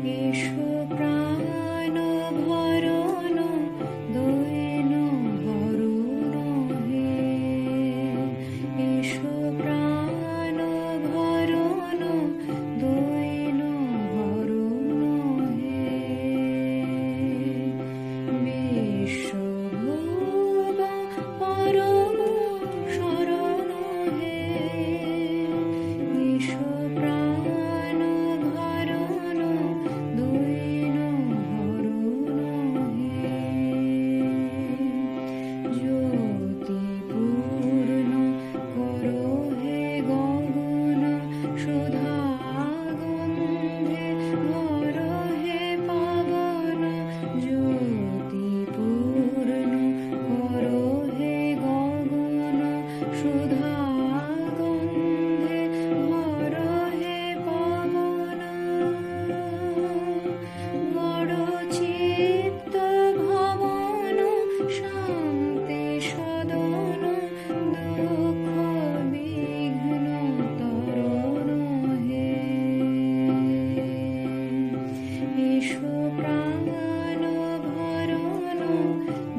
এসো প্রাণ ভরণ দৈন হরণ হে, এসো প্রাণ ভরণ দৈন হরণ হে, বিশ্বভোগ পরম শরণ হে, এসো প্রাণ ভরণ দৈন হরণ হে, জ্যোতি পূর্ণ করো হে গগন সুধা গন্ধে ভর হে পাবন, জ্যোতি পূর্ণ করো হে গগন সুধা গন্ধে ভর হে পাবন, গড় চিত্ত ভবন শান্তি সদন দুঃখ বিঘ্ন তরণ হে, এসো প্রাণ ভরণ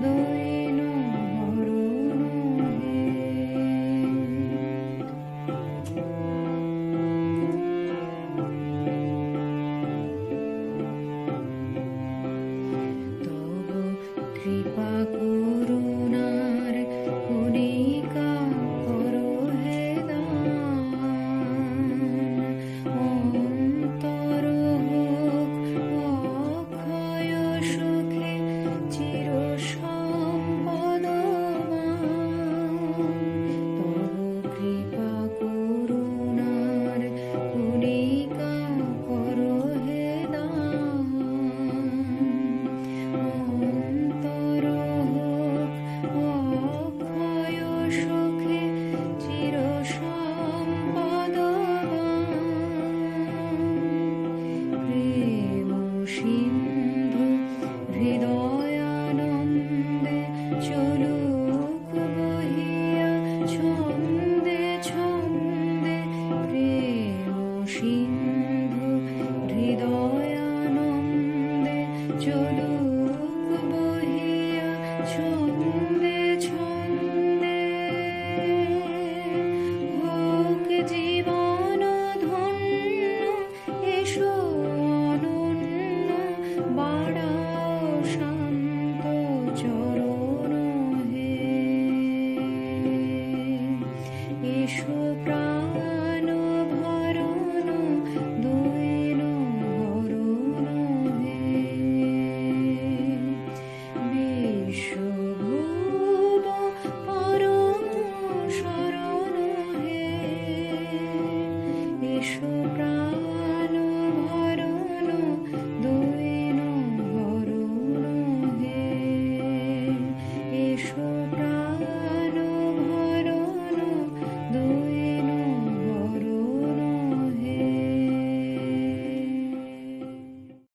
দৈন হরণ হে। তব কৃপা করুণার কণিকা করো হে দান, অন্তর হোক অক্ষয় সুখে চির সম্পদবান, তব কৃপা করুণার কণিকা করো হে দান, অন্তর হোক অক্ষয় সুখে চির সম্পদবান, প্রেম সিন্ধু হৃদয়ানন্দে চলুক বহিয়া ছন্দে ছন্দে, প্রেম সিন্ধু হৃদয়ানন্দে চলুক বহিয়া ছন্দে